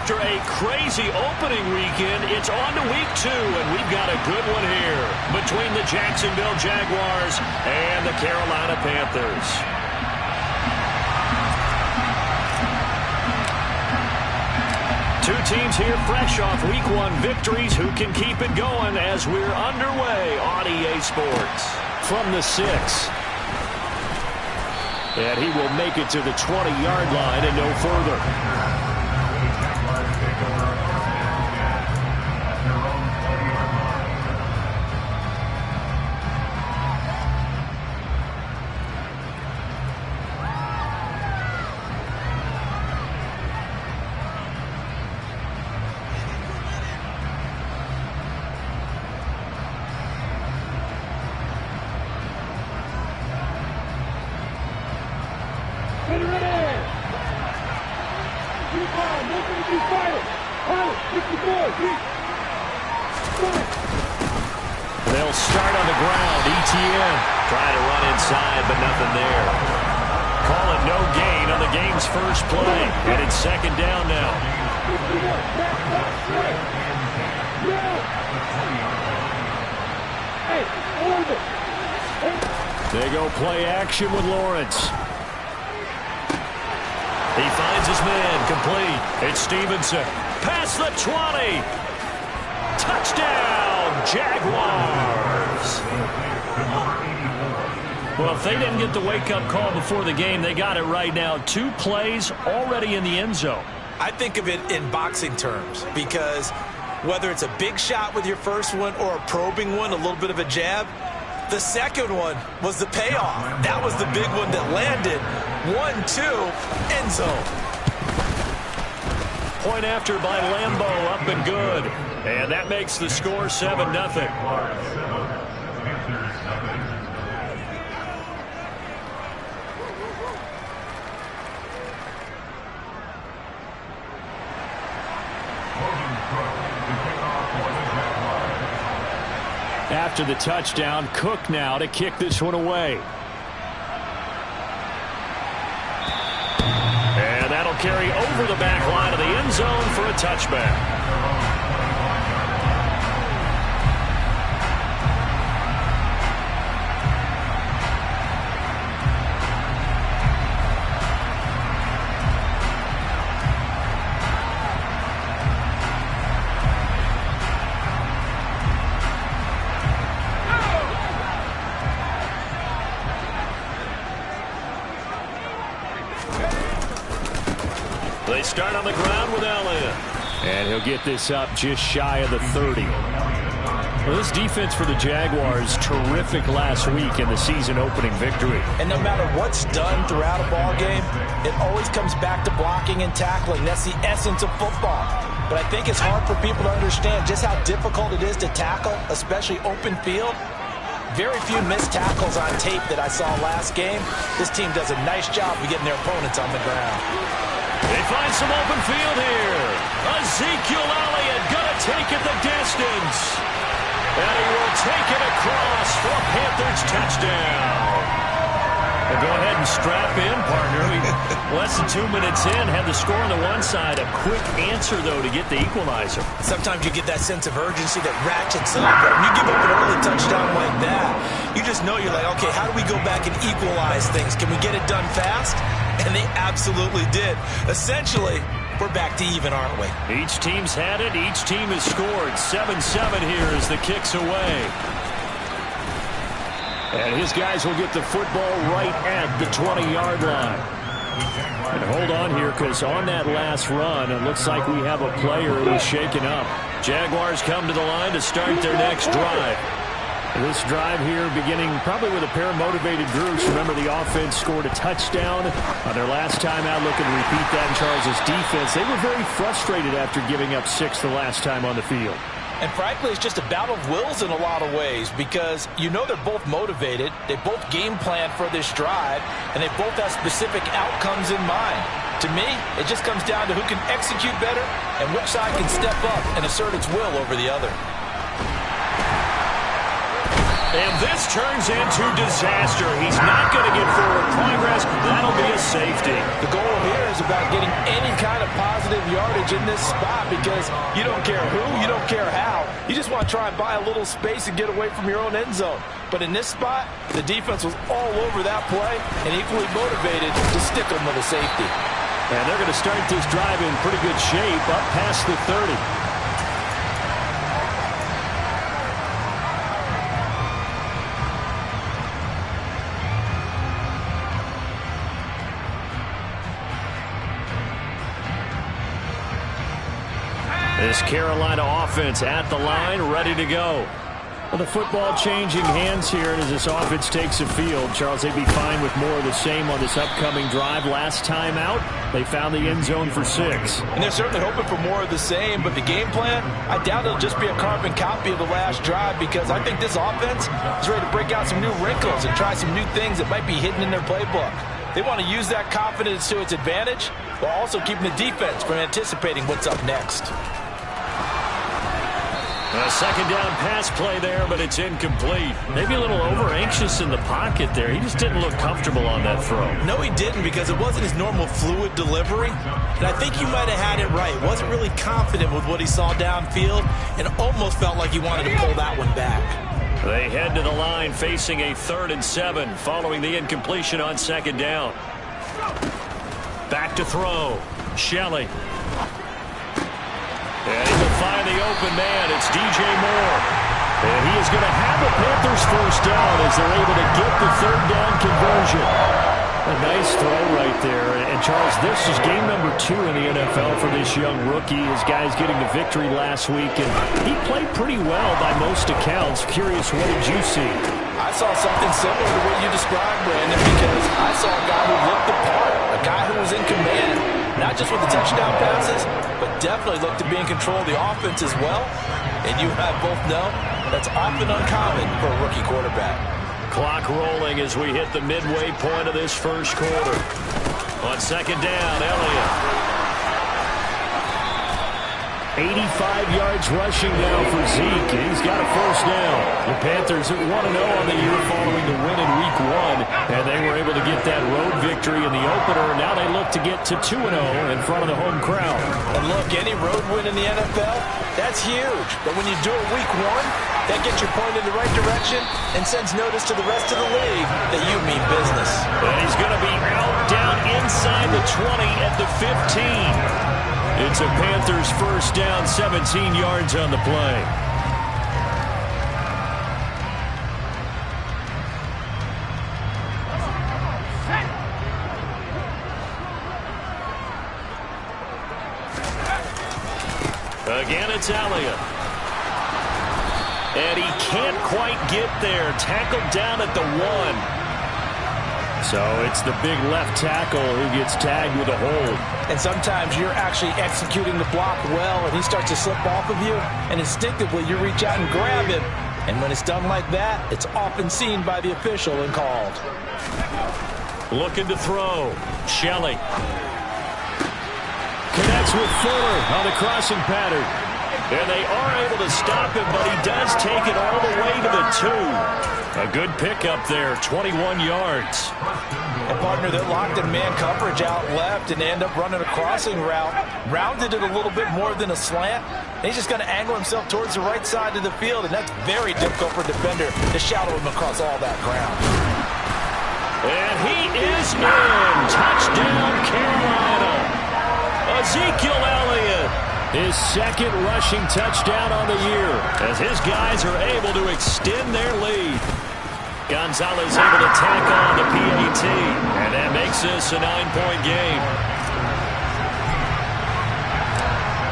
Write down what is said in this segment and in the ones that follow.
After a crazy opening weekend, it's on to week 2, and we've got a good one here between the Jacksonville Jaguars and the Carolina Panthers. Two teams here fresh off week 1 victories. Who can keep it going as we're underway on EA Sports? From the 6. And he will make it to the 20-yard line and no further. They'll start on the ground. ETN trying to run inside, but nothing there. Call it no gain on the game's first play. And it's second down now. They go play action with Lawrence. He finds his man, complete. It's Stevenson. Past the 20. Touchdown, Jaguars. Well, if they didn't get the wake-up call before the game, they got it right now. 2 plays already in the end zone. I think of it in boxing terms because whether it's a big shot with your first one or a probing one, a little bit of a jab, the second one was the payoff. That was the big one that landed. 1-2, end zone. Point after by Lambeau, up and good. And that makes the score 7-0. After the touchdown, Cook now to kick this one away. And that'll carry over the back line of the end zone for a touchback. They start on the ground with Allen. And he'll get this up just shy of the 30. Well, this defense for the Jaguars, terrific last week in the season-opening victory. And no matter what's done throughout a ball game, it always comes back to blocking and tackling. That's the essence of football. But I think it's hard for people to understand just how difficult it is to tackle, especially open field. Very few missed tackles on tape that I saw last game. This team does a nice job of getting their opponents on the ground. They find some open field here. Ezekiel Elliott gonna take it the distance. And he will take it across for a Panthers touchdown. Well, go ahead and strap in, partner. Less than 2 minutes in, had the score on the one side. A quick answer, though, to get the equalizer. Sometimes you get that sense of urgency that ratchets up. When you give up an early touchdown like that, you just know you're like, okay, how do we go back and equalize things? Can we get it done fast? And they absolutely did. Essentially, we're back to even, aren't we? Each team's had it. Each team has scored. 7-7 here as the kick's away. And his guys will get the football right at the 20-yard line. And hold on here, because on that last run, it looks like we have a player who is shaken up. Jaguars come to the line to start their next drive. This drive here beginning probably with a pair of motivated groups. Remember, the offense scored a touchdown on their last time out, looking to repeat that in Charles' defense. They were very frustrated after giving up 6 the last time on the field. And frankly, it's just a battle of wills in a lot of ways because you know they're both motivated, they both game plan for this drive, and they both have specific outcomes in mind. To me, it just comes down to who can execute better and which side can step up and assert its will over the other. And this turns into disaster. He's not going to get forward progress. That'll be a safety. The goal here is about getting any kind of positive yardage in this spot because you don't care who, you don't care how. You just want to try and buy a little space and get away from your own end zone. But in this spot, the defense was all over that play and equally motivated to stick them with a safety. And they're going to start this drive in pretty good shape up past the 30. This Carolina offense at the line, ready to go. Well, the football changing hands here, and as this offense takes the field, Charles, they'd be fine with more of the same on this upcoming drive. Last time out, they found the end zone for 6. And they're certainly hoping for more of the same, but the game plan, I doubt it'll just be a carbon copy of the last drive because I think this offense is ready to break out some new wrinkles and try some new things that might be hidden in their playbook. They want to use that confidence to its advantage while also keeping the defense from anticipating what's up next. A second down pass play there, but it's incomplete. Maybe a little over-anxious in the pocket there. He just didn't look comfortable on that throw. No, he didn't because it wasn't his normal fluid delivery. And I think you might have had it right. Wasn't really confident with what he saw downfield and almost felt like he wanted to pull that one back. They head to the line facing a 3rd and 7 following the incompletion on second down. Back to throw. Shelley. And he will find the open man. It's DJ Moore. And he is going to have the Panthers first down as they're able to get the 3rd down conversion. A nice throw right there. And Charles, this is game number 2 in the NFL for this young rookie. His guys getting the victory last week. And he played pretty well by most accounts. Curious, what did you see? I saw something similar to what you described, Brandon, because I saw a guy who looked the part, a guy who was in command. Not just with the touchdown passes, but definitely looked to be in control of the offense as well. And you and I both know that's often uncommon for a rookie quarterback. Clock rolling as we hit the midway point of this first quarter. On second down, Elliott. 85 yards rushing now for Zeke. He's got a first down. The Panthers at 1-0 on the year following the win in Week 1, and they were able to get that road victory in the opener. Now they look to get to 2-0 in front of the home crowd. And look, any road win in the NFL, that's huge. But when you do it Week 1, that gets your point in the right direction and sends notice to the rest of the league that you mean business. And he's going to be out down inside the 20 at the 15. It's a Panthers first down, 17 yards on the play. Again, it's Elliott. And he can't quite get there. Tackled down at the 1. So it's the big left tackle who gets tagged with a hold. And sometimes you're actually executing the block well, and he starts to slip off of you, and instinctively you reach out and grab him. And when it's done like that, it's often seen by the official and called. Looking to throw. Shelley. Connects with Fuller on the crossing pattern. And they are able to stop him, but he does take it all the way to the 2. A good pickup there, 21 yards. A partner that locked in man coverage out left and end up running a crossing route. Rounded it a little bit more than a slant. And he's just going to angle himself towards the right side of the field, and that's very difficult for a defender to shadow him across all that ground. And he is in. Touchdown, Carolina. Ezekiel Elliott. His second rushing touchdown on the year as his guys are able to extend their lead. Gonzalez able to tack on the PAT, and that makes this a 9-point game.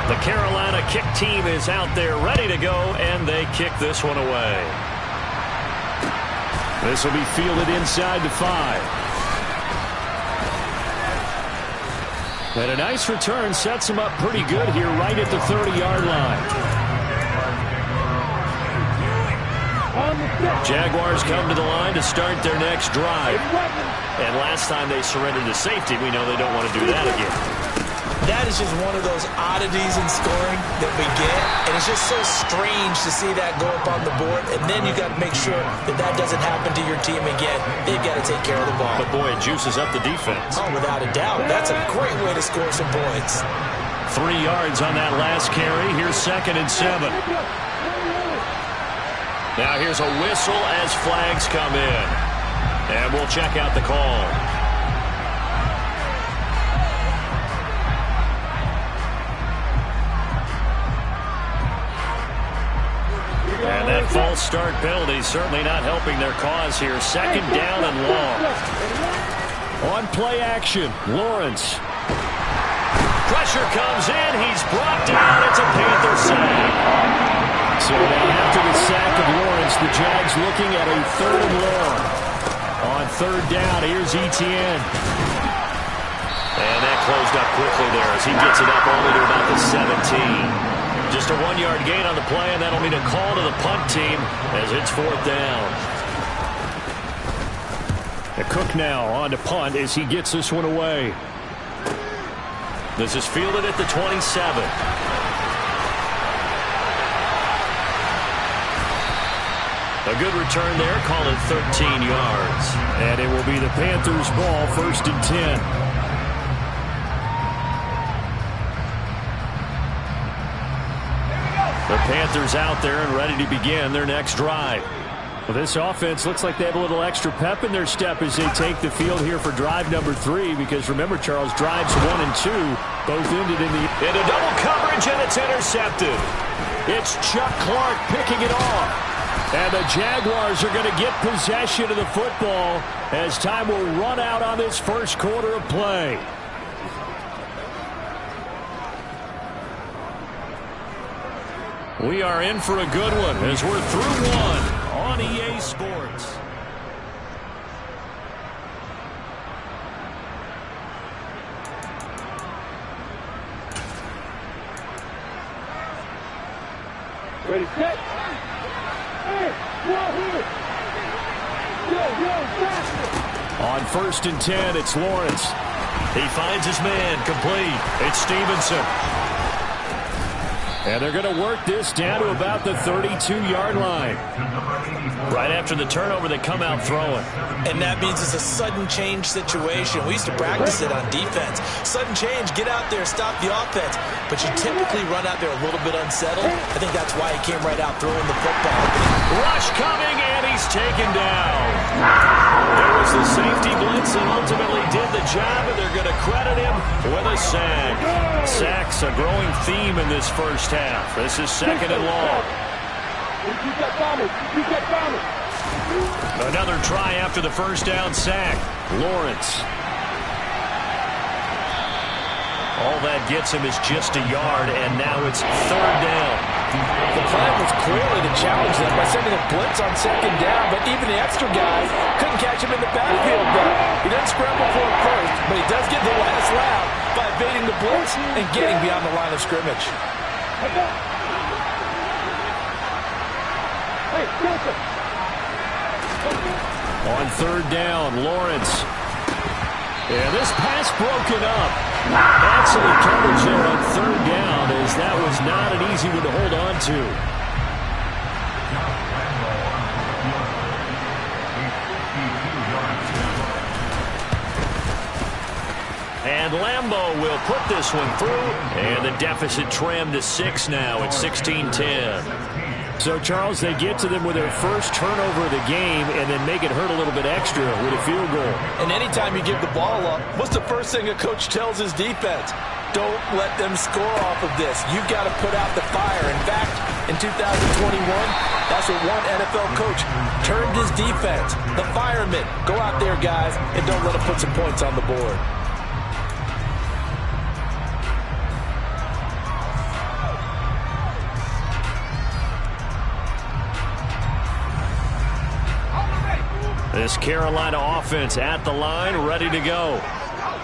The Carolina kick team is out there ready to go, and they kick this one away. This will be fielded inside the 5. And a nice return sets him up pretty good here right at the 30-yard line. Jaguars come to the line to start their next drive. And last time they surrendered to safety, we know they don't want to do that again. That is just one of those oddities in scoring that we get, and it's just so strange to see that go up on the board, and then you got to make sure that that doesn't happen to your team again. They've got to take care of the ball. But boy, it juices up the defense. Oh, without a doubt. That's a great way to score some points. 3 yards on that last carry. Here's 2nd and 7. Now here's a whistle as flags come in. And we'll check out the call. And that false start penalty certainly not helping their cause here. 2nd down and long. On play action, Lawrence. Pressure comes in. He's brought down. It's a Panther sack. So now after the sack of Lawrence, the Jags looking at a 3rd and long. On 3rd down, here's Etienne. And that closed up quickly there as he gets it up only to about the 17. Just a 1-yard gain on the play, and that'll mean a call to the punt team as it's 4th down. The Cook now on to punt as he gets this one away. This is fielded at the 27. A good return there, call it 13 yards. And it will be the Panthers' ball, 1st and 10. The Panthers out there and ready to begin their next drive. Well, this offense looks like they have a little extra pep in their step as they take the field here for drive number 3, because remember, Charles, drives 1 and 2 both ended into double coverage, and it's intercepted. It's Chuck Clark picking it off. And the Jaguars are going to get possession of the football as time will run out on this first quarter of play. We are in for a good one as we're through one on EA Sports. Ready, set. Hey, on 1st and 10, it's Lawrence. He finds his man, complete. It's Stevenson. And they're going to work this down to about the 32-yard line. Right after the turnover, they come out throwing. And that means it's a sudden change situation. We used to practice it on defense. Sudden change, get out there, stop the offense. But you typically run out there a little bit unsettled. I think that's why he came right out throwing the football. Rush coming, and he's taken down. There was the safety blitz and ultimately did the job, and they're going to credit him with a sack. Sacks a growing theme in this first half. This is 2nd and long. Another try after the first down sack. Lawrence. All that gets him is just a yard, and now it's 3rd down. The plan was clearly to challenge them by sending a blitz on 2nd down, but even the extra guy couldn't catch him in the backfield. He doesn't scramble for it first, but he does get the last laugh by evading the blitz and getting beyond the line of scrimmage. On 3rd down, Lawrence. And this pass broken up. Excellent coverage there on 3rd down, as that was not an easy one to hold on to. And Lambeau will put this one through, and the deficit trimmed to 6 now at 16-10. So, Charles, they get to them with their first turnover of the game and then make it hurt a little bit extra with a field goal. And anytime you give the ball up, what's the first thing a coach tells his defense? Don't let them score off of this. You've got to put out the fire. In fact, in 2021, that's what one NFL coach termed his defense. The firemen. Go out there, guys, and don't let them put some points on the board. This Carolina offense at the line, ready to go.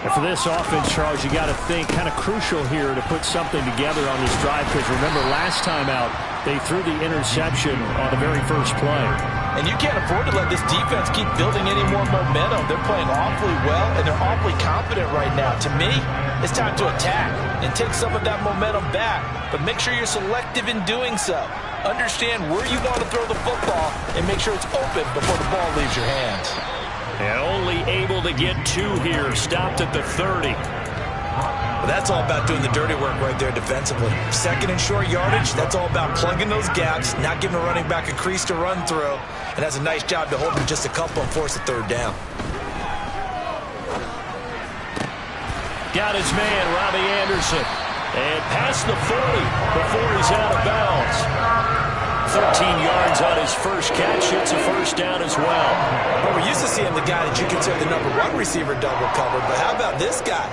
And for this offense, Charles, you got to think kind of crucial here to put something together on this drive, because remember last time out, they threw the interception on the very first play. And you can't afford to let this defense keep building any more momentum. They're playing awfully well, and they're awfully confident right now. To me, it's time to attack and take some of that momentum back. But make sure you're selective in doing so. Understand where you want to throw the football and make sure it's open before the ball leaves your hands. And only able to get 2 here. Stopped at the 30. Well, that's all about doing the dirty work right there defensively. Second and short yardage, that's all about plugging those gaps, not giving a running back a crease to run through, and has a nice job to hold him just a couple and force a third down. Got his man, Robbie Anderson. And past the 40 before he's out of bounds. 13 yards on his first catch. It's a first down as well. Well, we're used to seeing the guy that you consider the #1 receiver double covered, but how about this guy?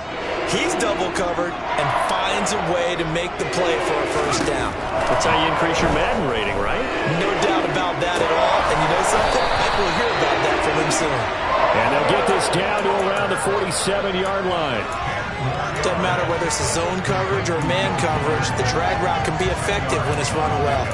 He's double covered and finds a way to make the play for a first down. That's how you increase your Madden rating, right? No doubt about that at all. And you know something? I think we'll hear about that from him soon. And they'll get this down to around the 47-yard line. Doesn't matter whether it's a zone coverage or man coverage, the drag route can be effective when it's run well.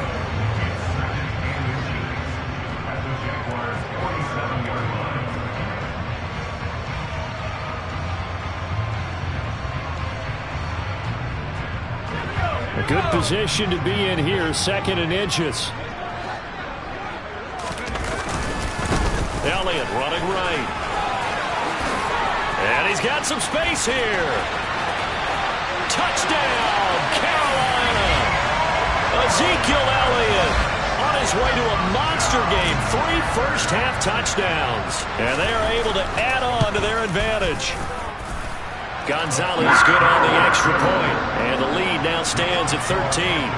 A good position to be in here, 2nd and inches. Elliott running right. And he's got some space here. Touchdown, Carolina. Ezekiel Elliott on his way to a monster game. 3 first-half touchdowns. And they are able to add on to their advantage. Gonzalez good on the extra point. And the lead now stands at 13.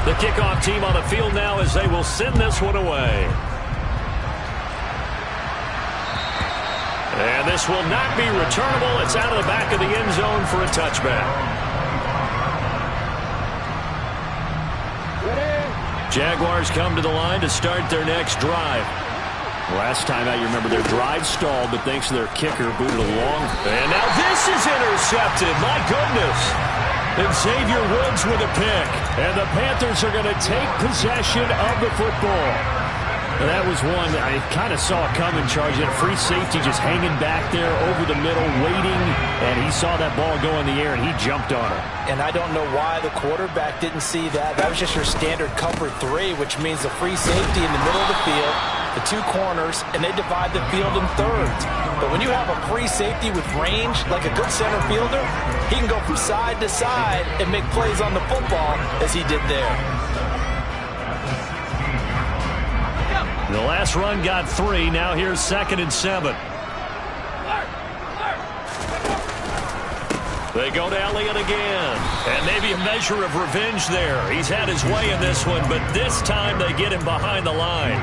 The kickoff team on the field now as they will send this one away. And this will not be returnable. It's out of the back of the end zone for a touchback. Jaguars come to the line to start their next drive. Last time out, you remember their drive stalled, but thanks to their kicker, booted along. And now this is intercepted. My goodness. And Xavier Woods with a pick. And the Panthers are going to take possession of the football. And that was one I kind of saw coming, Charge. He had a free safety just hanging back there over the middle, waiting. And he saw that ball go in the air, and he jumped on it. And I don't know why the quarterback didn't see that. That was just your standard cover 3, which means the free safety in the middle of the field, the 2 corners, and they divide the field in thirds. But when you have a free safety with range, like a good center fielder, he can go from side to side and make plays on the football as he did there. The last run got 3. Now here's 2nd and 7. They go to Elliott again. And maybe a measure of revenge there. He's had his way in this one, but this time they get him behind the line.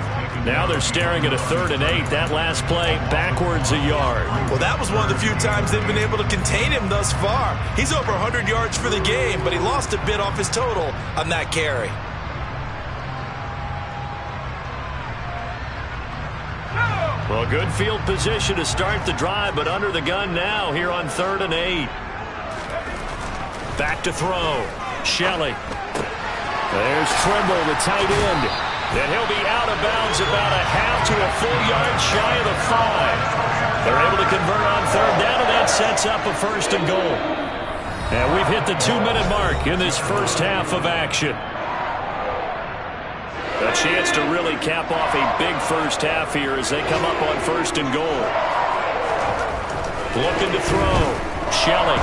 Now they're staring at a 3rd and 8. That last play, backwards a yard. Well, that was one of the few times they've been able to contain him thus far. He's over 100 yards for the game, but he lost a bit off his total on that carry. Well, good field position to start the drive, but under the gun now here on 3rd and 8. Back to throw. Shelley. There's Trimble, the tight end. And he'll be out of bounds about a half to a full yard shy of the 5. They're able to convert on 3rd down, and that sets up a 1st and goal. And we've hit the 2-minute mark in this first half of action. A chance to really cap off a big first half here as they come up on 1st and goal. Looking to throw. Shelley.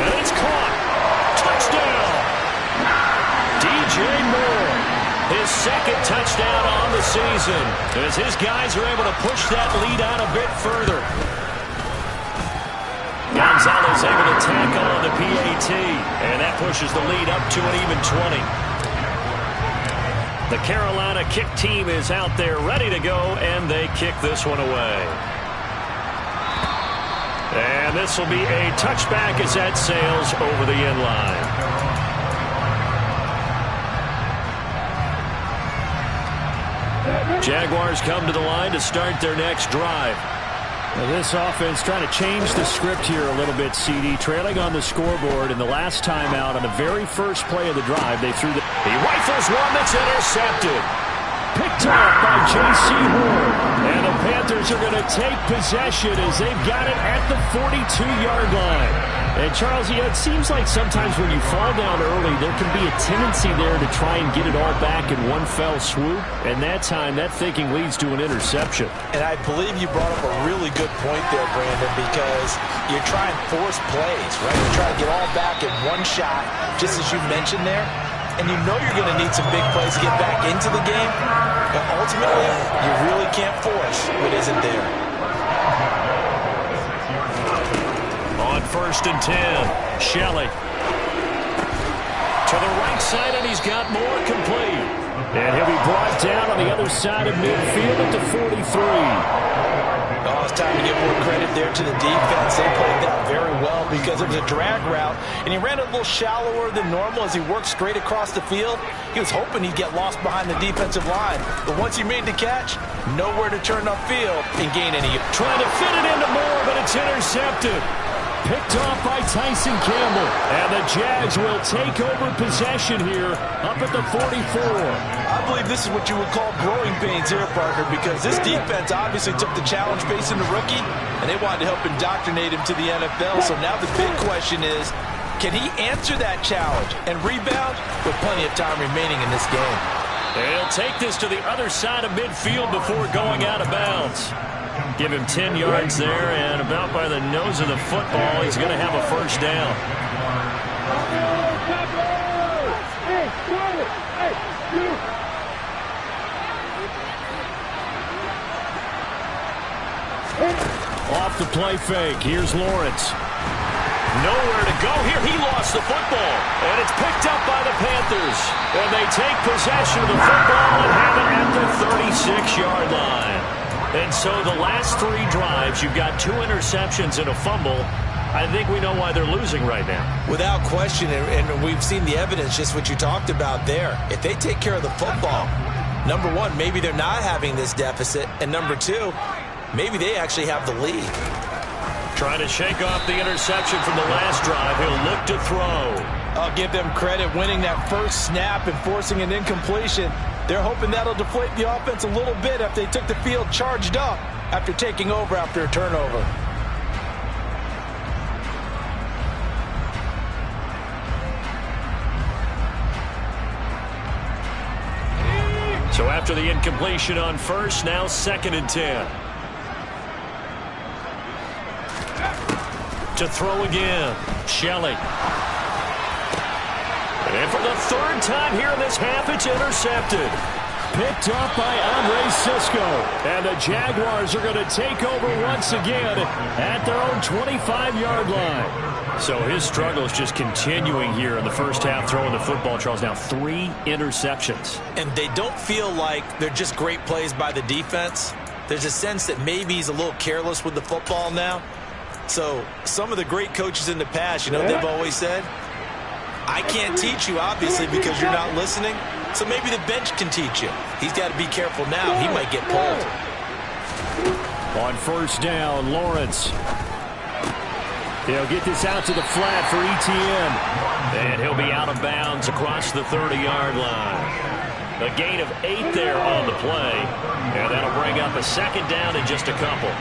And it's caught. Touchdown. DJ Moore. His 2nd touchdown on the season as his guys are able to push that lead out a bit further. Gonzalez able to tack on the PAT, and that pushes the lead up to an even 20. The Carolina kick team is out there ready to go, and they kick this one away. And this will be a touchback as that sails over the end line. Get ready. Jaguars come to the line to start their next drive. Well, this offense trying to change the script here a little bit, CD. Trailing on the scoreboard, and the last time out on the very first play of the drive, they threw the... He rifles one that's intercepted. Picked off by J.C. Horn. And the Panthers are going to take possession as they've got it at the 42-yard line. And, Charles, it seems like sometimes when you fall down early, there can be a tendency there to try and get it all back in one fell swoop. And that time, that thinking leads to an interception. And I believe you brought up a really good point there, Brandon, because you're trying to force plays, right? You're trying to get all back in one shot, just as you mentioned there. And you know you're going to need some big plays to get back into the game. But ultimately, you really can't force what isn't there. On 1st and 10, Shelley. To the right side, and he's got more complete. And he'll be brought down on the other side of midfield at the 43. Oh, it's time to give more credit there to the defense. They played that very well because it was a drag route, and he ran a little shallower than normal as he worked straight across the field. He was hoping he'd get lost behind the defensive line, but once he made the catch, nowhere to turn upfield and gain any. Trying to fit it into Moore, but it's intercepted. Picked off by Tyson Campbell. And the Jags will take over possession here up at the 44. I believe this is what you would call growing pains here, partner, because this defense obviously took the challenge facing the rookie, and they wanted to help indoctrinate him to the NFL. So now the big question is, can he answer that challenge and rebound with plenty of time remaining in this game? And he'll take this to the other side of midfield before going out of bounds. Give him 10 yards there, and about by the nose of the football, he's going to have a first down. Off the play fake, here's Lawrence. Nowhere to go here. He lost the football, and it's picked up by the Panthers. And they take possession of the football and have it at the 36-yard line. And so the last 3 drives, you've got 2 interceptions and a fumble. I think we know why they're losing right now. Without question, and we've seen the evidence, just what you talked about there. If they take care of the football, number one, maybe they're not having this deficit. And number 2, maybe they actually have the lead. Trying to shake off the interception from the last drive. He'll look to throw. I'll give them credit winning that first snap and forcing an incompletion. They're hoping that'll deflate the offense a little bit if they took the field charged up after taking over after a turnover. So after the incompletion on first, now 2nd and 10. To throw again, Shelley. And for the 3rd time here in this half, it's intercepted. Picked off by Andre Sisco. And the Jaguars are going to take over once again at their own 25-yard line. So his struggle is just continuing here in the first half, throwing the football. Charles, now 3 interceptions. And they don't feel like they're just great plays by the defense. There's a sense that maybe he's a little careless with the football now. So some of the great coaches in the past, you know, they've always said, I can't teach you, obviously, because you're not listening. So maybe the bench can teach you. He's got to be careful now. He might get pulled. On 1st down, Lawrence. He'll get this out to the flat for Etienne. And he'll be out of bounds across the 30-yard line. A gain of 8 there on the play. And that'll bring up a 2nd down in just a couple.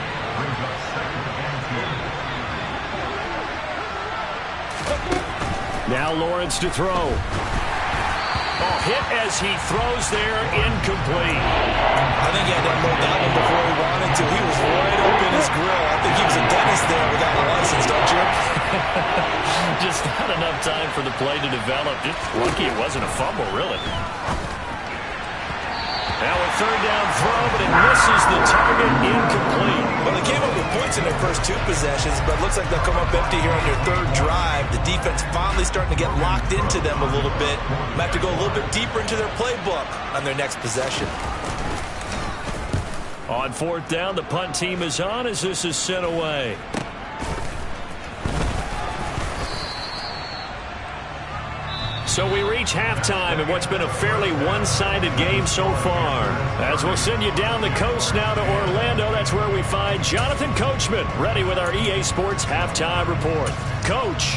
Now Lawrence to throw. Oh, hit as he throws there, incomplete. I think he had that moved that one before he wanted to. He was right up in his grill. I think he was a dentist there without a license, don't you? Just not enough time for the play to develop. Just lucky it wasn't a fumble, really. Now a 3rd down throw, but it misses the target, incomplete. Well, they came up with points in their first 2 possessions, but it looks like they'll come up empty here on their 3rd drive. The defense finally starting to get locked into them a little bit. Might have to go a little bit deeper into their playbook on their next possession. On 4th down, the punt team is on as this is sent away. So we reach halftime in what's been a fairly one-sided game so far. As we'll send you down the coast now to Orlando, that's where we find Jonathan Coachman, ready with our EA Sports Halftime Report. Coach.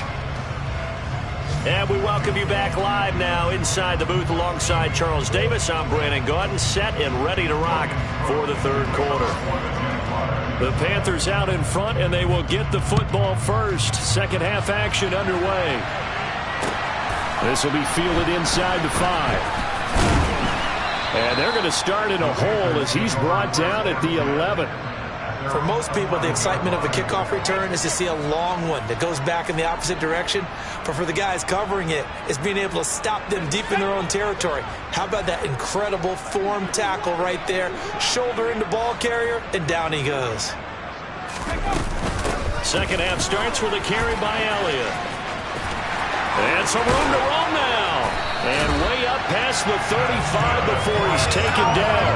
And we welcome you back live now inside the booth alongside Charles Davis. I'm Brandon Gaudin, set and ready to rock for the third quarter. The Panthers out in front, and they will get the football first. Second half action underway. This will be fielded inside the 5. And they're going to start in a hole as he's brought down at the 11. For most people, the excitement of a kickoff return is to see a long one that goes back in the opposite direction. But for the guys covering it, it's being able to stop them deep in their own territory. How about that incredible form tackle right there? Shoulder into ball carrier, and down he goes. Second half starts with a carry by Elliott. And some room to roam now. And way up past the 35 before he's taken down.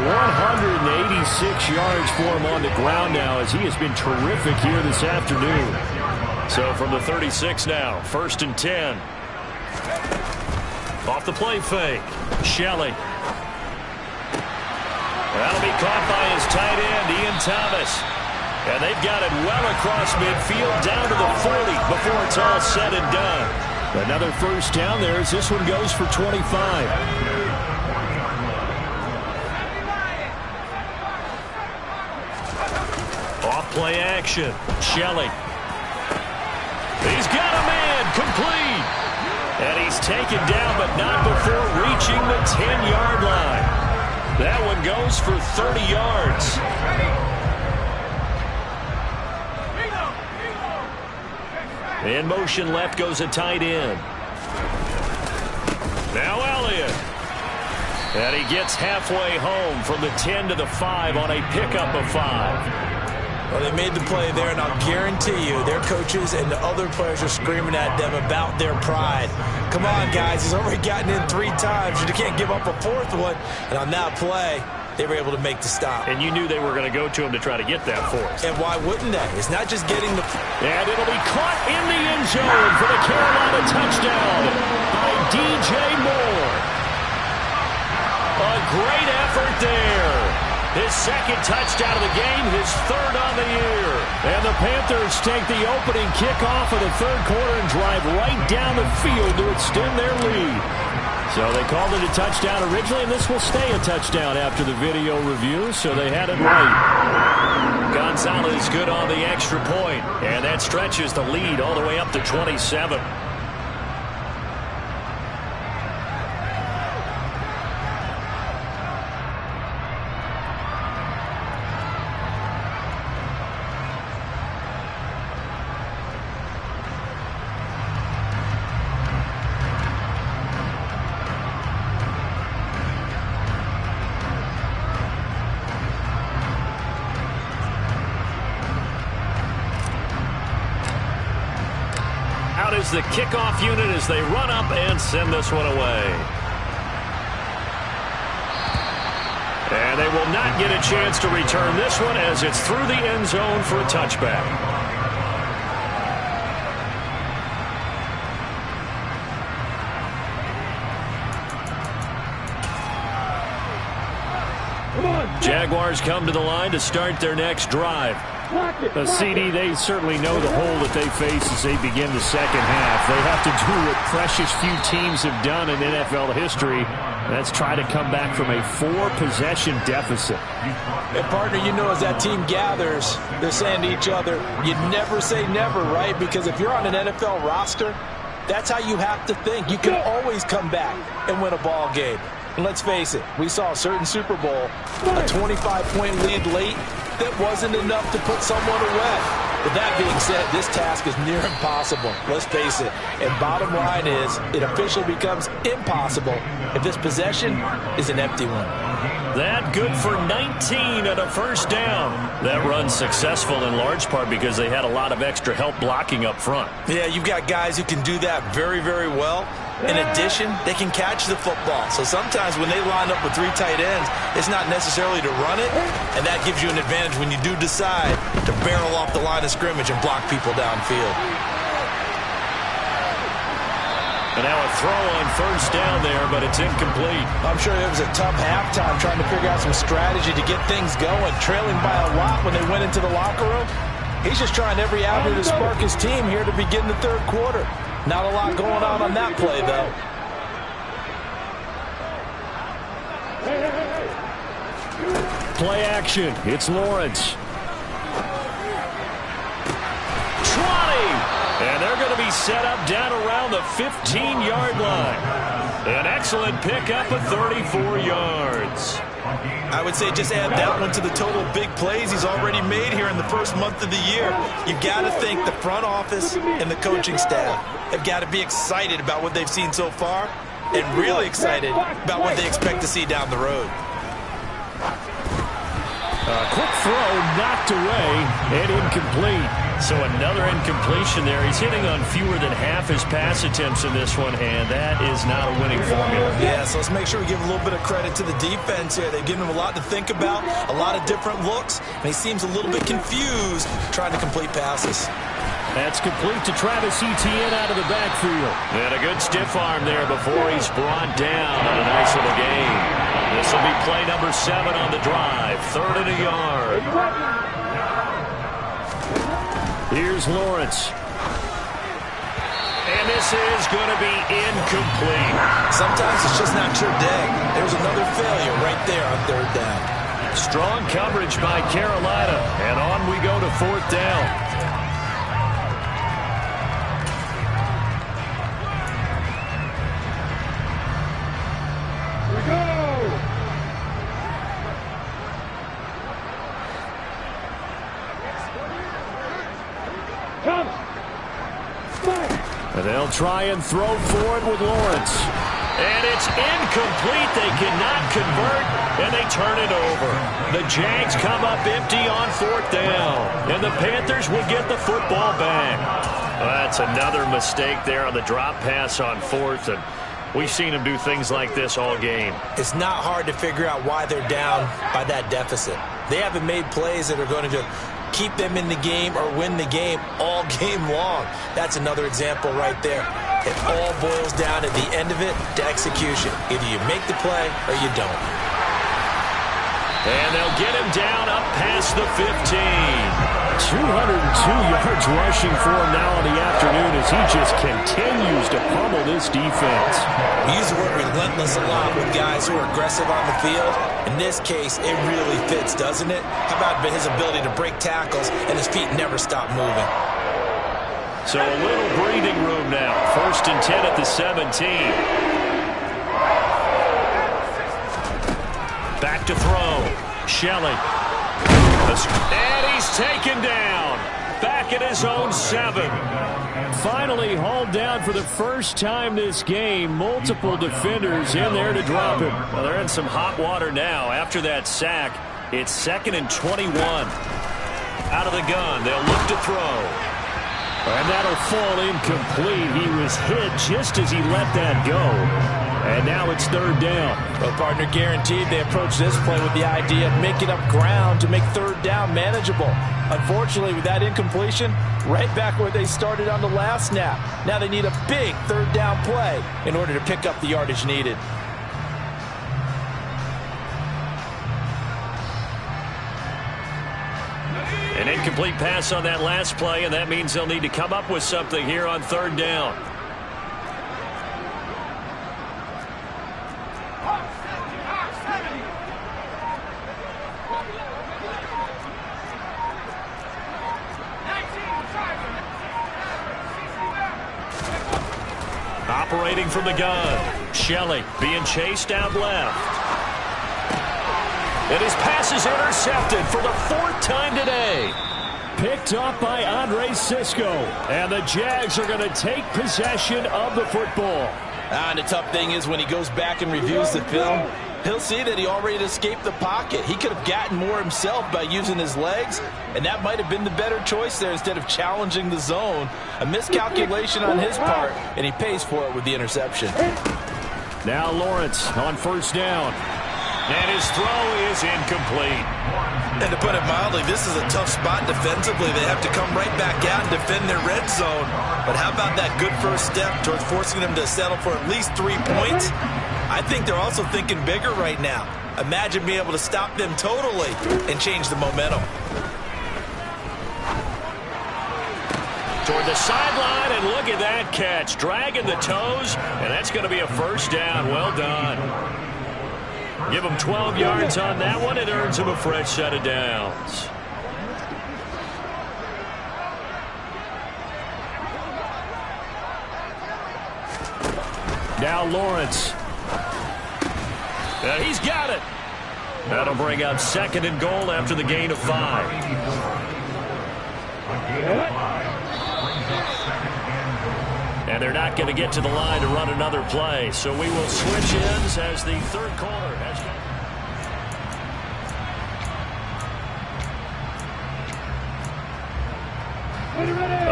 186 yards for him on the ground now as he has been terrific here this afternoon. So from the 36 now, 1st and 10. Off the play fake. Shelley. That'll be caught by his tight end, Ian Thomas. And they've got it well across midfield down to the 40 before it's all said and done. Another first down there as this one goes for 25. Off-play action. Shelley. He's got a man. Complete. And he's taken down, but not before reaching the 10-yard line. That one goes for 30 yards. In motion left goes a tight end. Now Elliott. And he gets halfway home from the 10 to the 5 on a pickup of 5. Well, they made the play there, and I'll guarantee you their coaches and the other players are screaming at them about their pride. Come on, guys. He's already gotten in 3 times. You can't give up a 4th one. And on that play, they were able to make the stop. And you knew they were going to go to him to try to get that 4th. And why wouldn't they? It's not just getting the... And it'll be caught in the end zone for the Carolina touchdown by DJ Moore. A great effort there. His second touchdown of the game, his 3rd on the year. And the Panthers take the opening kickoff of the third quarter and drive right down the field to extend their lead. So they called it a touchdown originally, and this will stay a touchdown after the video review, so they had it right. Gonzalez good on the extra point, and that stretches the lead all the way up to 27. Is the kickoff unit as they run up and send this one away. And they will not get a chance to return this one as it's through the end zone for a touchback. Jaguars come to the line to start their next drive. CD, they certainly know the hole that they face as they begin the second half. They have to do what precious few teams have done in NFL history. That's try to come back from a 4-possession deficit. And partner, you know, as that team gathers, they're saying to each other, you never say never, right? Because if you're on an NFL roster, that's how you have to think. You can always come back and win a ball game. And let's face it, we saw a certain Super Bowl, a 25-point lead late, that wasn't enough to put someone away. With that being said, this task is near impossible. Let's face it. And bottom line is, it officially becomes impossible if this possession is an empty one. That good for 19 and a first down. That run successful in large part because they had a lot of extra help blocking up front. Yeah, you've got guys who can do that very, very well. In addition, they can catch the football. So sometimes when they line up with 3 tight ends, it's not necessarily to run it, and that gives you an advantage when you do decide to barrel off the line of scrimmage and block people downfield. And now a throw on first down there, but it's incomplete. I'm sure it was a tough halftime trying to figure out some strategy to get things going, trailing by a lot when they went into the locker room. He's just trying every avenue to spark his team here to begin the third quarter. Not a lot going on that play, though. Play action. It's Lawrence. 20! And they're going to be set up down around the 15-yard line. An excellent pickup of 34 yards. I would say just add that one to the total big plays he's already made here in the first month of the year. You've got to think the front office and the coaching staff have got to be excited about what they've seen so far and really excited about what they expect to see down the road. A quick throw knocked away and incomplete. So another incompletion there. He's hitting on fewer than half his pass attempts in this one, and that is not a winning formula. Yeah, so let's make sure we give a little bit of credit to the defense here. They've given him a lot to think about, a lot of different looks, and he seems a little bit confused trying to complete passes. That's complete to Travis Etienne out of the backfield. And a good stiff arm there before he's brought down on a nice little gain. This will be play number 7 on the drive. 3rd and a yard. Here's Lawrence. And this is going to be incomplete. Sometimes it's just not your day. There's another failure right there on 3rd down. Strong coverage by Carolina. And on we go to 4th down. And they'll try and throw for it with Lawrence. And it's incomplete. They cannot convert, and they turn it over. The Jags come up empty on 4th down, and the Panthers will get the football back. Well, that's another mistake there on the drop pass on 4th, and we've seen them do things like this all game. It's not hard to figure out why they're down by that deficit. They haven't made plays that are going to keep them in the game or win the game all game long. That's another example right there. It all boils down at the end of it to execution. Either you make the play or you don't. And they'll get him down up past the 15. 202 yards rushing for him now in the afternoon as he just continues to pummel this defense. We use the word relentless a lot with guys who are aggressive on the field. In this case, it really fits, doesn't it? How about his ability to break tackles and his feet never stop moving? So a little breathing room now. 1st and 10 at the 17. Back to throw. Shelley. And he's taken down. Back at his own 7. Finally hauled down for the first time this game. Multiple defenders in there to drop him. Well, they're in some hot water now. After that sack, it's 2nd and 21. Out of the gun, they'll look to throw. And that'll fall incomplete. He was hit just as he let that go. And now it's 3rd down. Well, partner, guaranteed they approach this play with the idea of making up ground to make 3rd down manageable. Unfortunately, with that incompletion, right back where they started on the last snap. Now they need a big 3rd down play in order to pick up the yardage needed. An incomplete pass on that last play, and that means they'll need to come up with something here on 3rd down. Operating from the gun. Shelley being chased out left. And his pass is intercepted for the 4th time today. Picked up by Andre Cisco. And the Jags are going to take possession of the football. And the tough thing is when he goes back and reviews the film, he'll see that he already escaped the pocket. He could have gotten more himself by using his legs, and that might have been the better choice there instead of challenging the zone. A miscalculation on his part, and he pays for it with the interception. Now Lawrence on 1st down. And his throw is incomplete. And to put it mildly, this is a tough spot defensively. They have to come right back out and defend their red zone. But how about that good first step towards forcing them to settle for at least 3 points? I think they're also thinking bigger right now. Imagine being able to stop them totally and change the momentum. Toward the sideline, and look at that catch. Dragging the toes, and that's going to be a first down. Well done. Give him 12 yards on that one. It earns him a fresh set of downs. Now Lawrence. He's got it. That'll bring up 2nd and goal after the gain of 5. And they're not going to get to the line to run another play. So we will switch ends as the third quarter has come.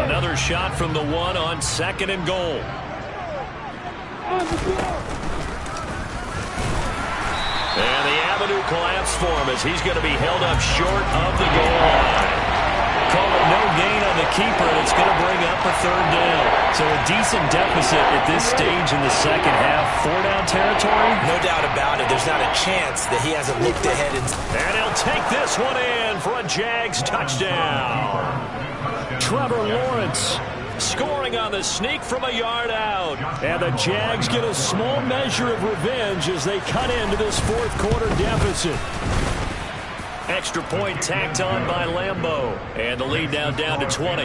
Another shot from the 1 on 2nd and goal. And the avenue collapsed for him as he's going to be held up short of the goal line. Call it no gain on the keeper, and it's going to bring up a 3rd down. So a decent deficit at this stage in the second half. 4-down territory? No doubt about it. There's not a chance that he hasn't looked ahead. And he'll take this one in for a Jags touchdown. Trevor Lawrence scoring on the sneak from a yard out. And the Jags get a small measure of revenge as they cut into this 4th quarter deficit. Extra point tacked on by Lambeau. And the lead now down to 20.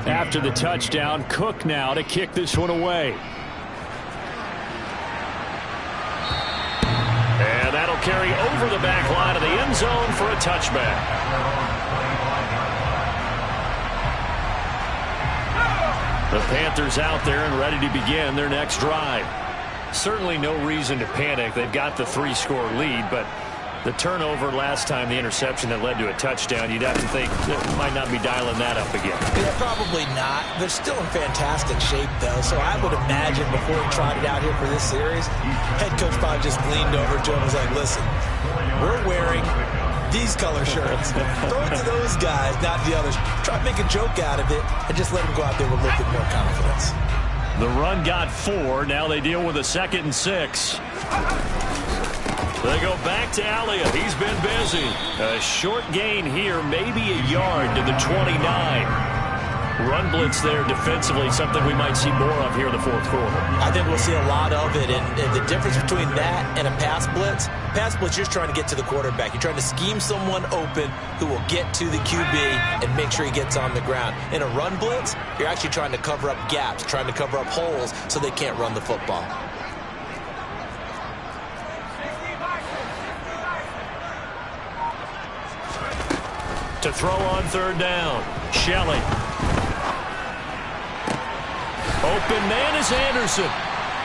After the touchdown, Cook now to kick this one away. And that'll carry over the back line of the end zone for a touchback. The Panthers out there and ready to begin their next drive. Certainly no reason to panic. They've got the 3-score lead, but the turnover last time, the interception that led to a touchdown, you'd have to think they might not be dialing that up again. Yeah, probably not. They're still in fantastic shape, though, so I would imagine before he trotted out here for this series, head coach probably just leaned over to him and was like, listen, we're wearing these color shirts. Throw it to those guys, not the others. Try to make a joke out of it and just let them go out there with a little bit more confidence. The run got 4. Now they deal with a 2nd and 6. They go back to Elliott. He's been busy. A short gain here, maybe a yard to the 29. Run blitz there defensively, something we might see more of here in the 4th quarter. I think we'll see a lot of it, and the difference between that and a pass blitz, you're just trying to get to the quarterback. You're trying to scheme someone open who will get to the QB and make sure he gets on the ground. In a run blitz, you're actually trying to cover up gaps, trying to cover up holes so they can't run the football. To throw on 3rd down, Shelley. Open man is Anderson.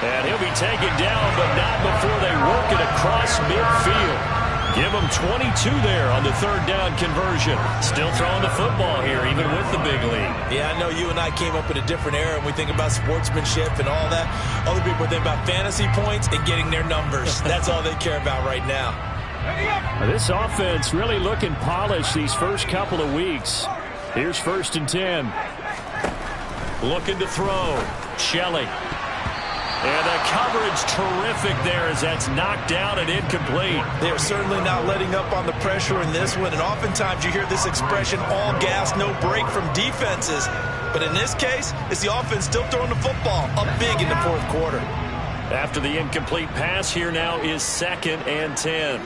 And he'll be taken down, but not before they work it across midfield. Give him 22 there on the 3rd down conversion. Still throwing the football here, even with the big lead. Yeah, I know you and I came up in a different era, and we think about sportsmanship and all that. Other people think about fantasy points and getting their numbers. That's all they care about right now. This offense really looking polished these first couple of weeks. Here's 1st and 10. Looking to throw. Shelley. And the coverage terrific there as that's knocked down and incomplete. They're certainly not letting up on the pressure in this one. And oftentimes you hear this expression, all gas, no break from defenses. But in this case, it's the offense still throwing the football up big in the 4th quarter. After the incomplete pass, here now is 2nd and 10.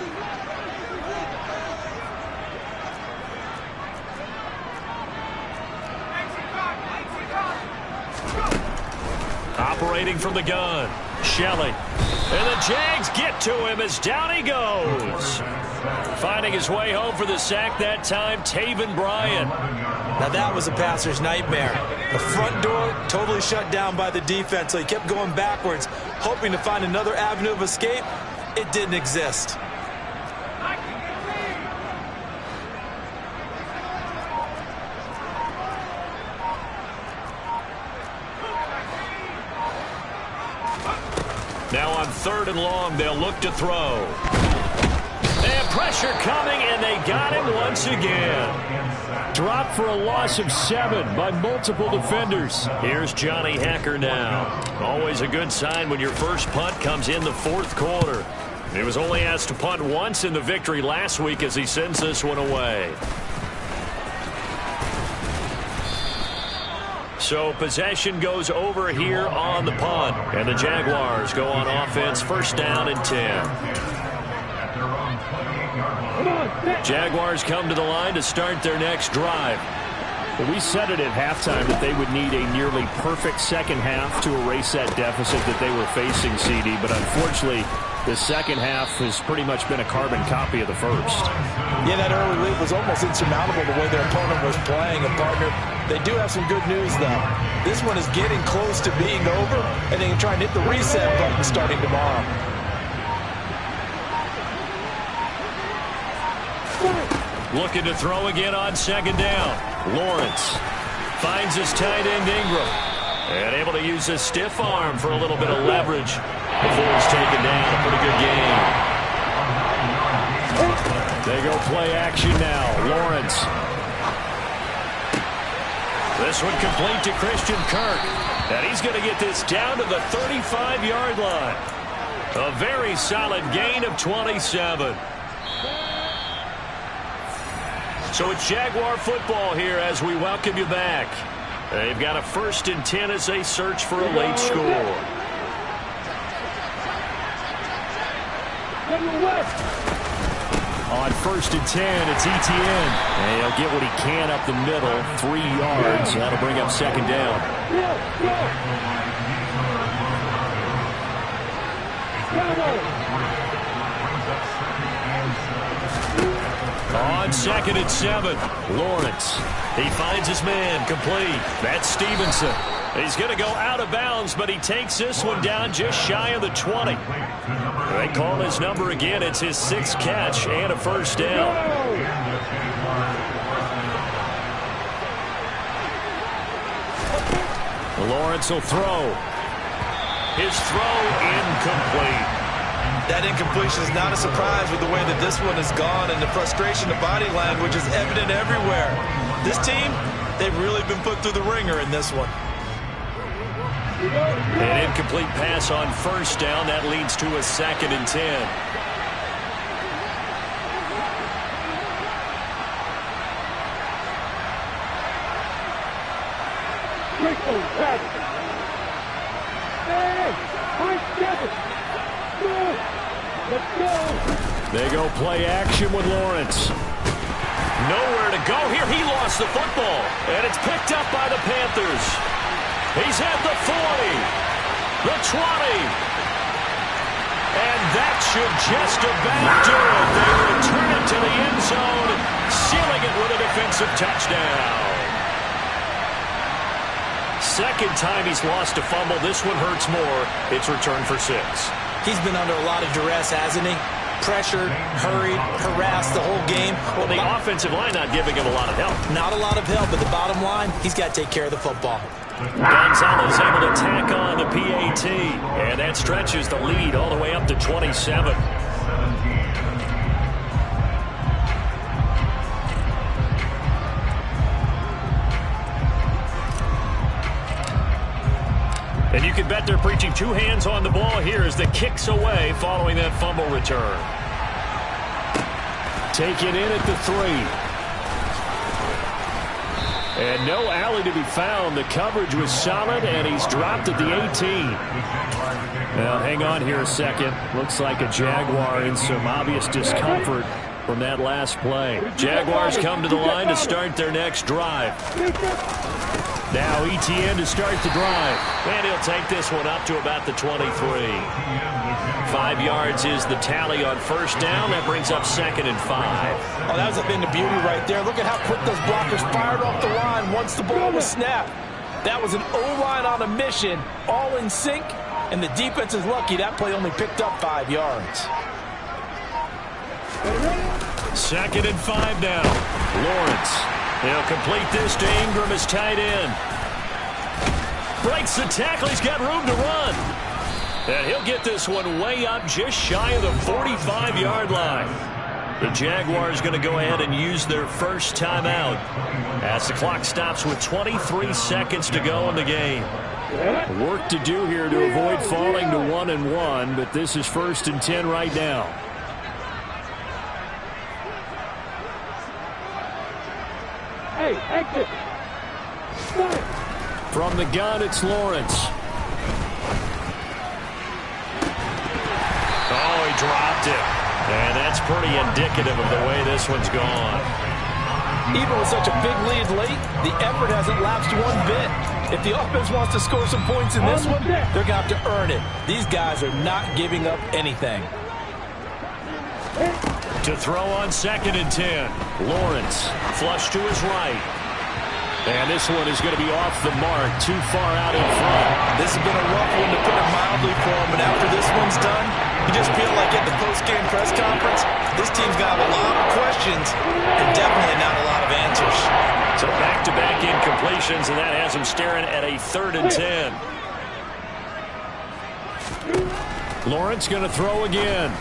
Operating from the gun, Shelley. And the Jags get to him as down he goes. Finding his way home for the sack that time, Taven Bryan. Now that was a passer's nightmare. The front door totally shut down by the defense, so he kept going backwards, hoping to find another avenue of escape. It didn't exist. Now on 3rd and long, they'll look to throw. And pressure coming, and they got him once again. Dropped for a loss of 7 by multiple defenders. Here's Johnny Hacker now. Always a good sign when your first punt comes in the 4th quarter. He was only asked to punt once in the victory last week as he sends this one away. So possession goes over here on the punt. And the Jaguars go on offense, 1st down and 10. Jaguars come to the line to start their next drive. Well, we said it at halftime that they would need a nearly perfect second half to erase that deficit that they were facing, CD. But unfortunately, the second half has pretty much been a carbon copy of the first. Yeah, that early lead was almost insurmountable the way their opponent was playing. And, partner, they do have some good news, though. This one is getting close to being over, and they can try and hit the reset button starting tomorrow. Looking to throw again on 2nd down. Lawrence finds his tight end Ingram. And able to use his stiff arm for a little bit of leverage before he's taken down. A pretty good game. They go play action now. Lawrence. This one complete to Christian Kirk. And he's going to get this down to the 35-yard line. A very solid gain of 27. So it's Jaguar football here as we welcome you back. They've got a 1st and 10 as they search for a late score. On 1st and 10, it's Etienne. And he'll get what he can up the middle, 3 yards. That'll bring up 2nd down. On 2nd and 7, Lawrence. He finds his man complete. That's Stevenson. He's going to go out of bounds, but he takes this one down just shy of the 20. They call his number again. It's his 6th catch and a 1st down. Lawrence will throw. His throw incomplete. That incompletion is not a surprise with the way that this one has gone, and the frustration of body language is evident everywhere. This team, they've really been put through the ringer in this one. An incomplete pass on 1st down. That leads to a 2nd and 10. They go play action with Lawrence. Nowhere to go here. He lost the football, and it's picked up by the Panthers. He's at the 40, the 20, and that should just about do it. They return it to the end zone, sealing it with a defensive touchdown. 2nd time he's lost a fumble. This one hurts more. It's returned for 6. He's been under a lot of duress, hasn't he? Pressured, hurried, harassed the whole game. Well, the offensive line not giving him a lot of help. Not a lot of help, but the bottom line, he's got to take care of the football. Gonzalez able to tack on the PAT, and that stretches the lead all the way up to 27. And you can bet they're preaching 2 hands on the ball here as the kick's away following that fumble return. Taken in at the 3. And no alley to be found. The coverage was solid, and he's dropped at the 18. Now, hang on here a second. Looks like a Jaguar in some obvious discomfort from that last play. Jaguars come to the line to start their next drive. Now Etienne to start the drive. And he'll take this one up to about the 23. 5 yards is the tally on 1st down. That brings up 2nd and 5. Oh, that was a bit of beauty right there. Look at how quick those blockers fired off the line once the ball was snapped. That was an O-line on a mission, all in sync, and the defense is lucky that play only picked up 5 yards. 2nd and 5 now. Lawrence. He'll complete this to Ingram as tight end. Breaks the tackle. He's got room to run. And he'll get this one way up just shy of the 45-yard line. The Jaguars going to go ahead and use their first timeout as the clock stops with 23 seconds to go in the game. Work to do here to avoid falling to 1-1, but this is 1st and 10 right now. Hey, exit. From the gun, it's Lawrence. Oh, he dropped it. And that's pretty indicative of the way this one's gone. Even with such a big lead late, the effort hasn't lapsed one bit. If the offense wants to score some points in this one, they're going to have to earn it. These guys are not giving up anything. To throw on 2nd and 10. Lawrence, flush to his right. And this one is going to be off the mark, too far out in front. This has been a rough one to put it mildly for him, but after this one's done, you just feel like at the post-game press conference, this team's going to have a lot of questions and definitely not a lot of answers. So back-to-back incompletions, and that has him staring at a 3rd and 10. Lawrence going to throw again.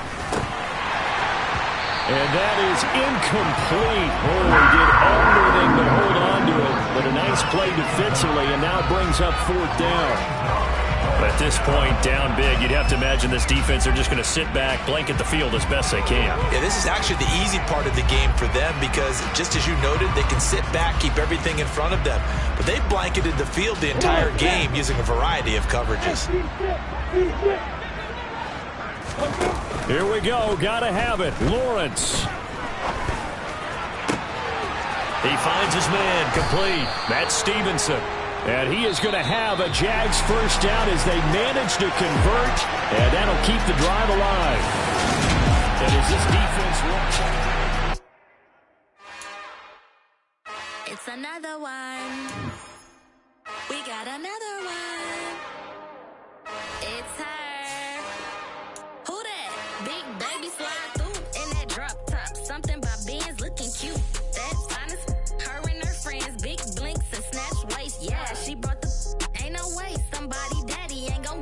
And that is incomplete. Oh, he did everything but hold on to it. But a nice play defensively, and now it brings up 4th down. But at this point, down big, you'd have to imagine this defense are just going to sit back, blanket the field as best they can. Yeah, this is actually the easy part of the game for them because, just as you noted, they can sit back, keep everything in front of them. But they blanketed the field the entire game using a variety of coverages. Here we go. Gotta have it. Lawrence. He finds his man. Complete. That's Stevenson. And he is going to have a Jags first down as they manage to convert. And that'll keep the drive alive. And as this defense works. It's another one. We got another one. It's her. Who that? Big baby slide through in that drop top. Something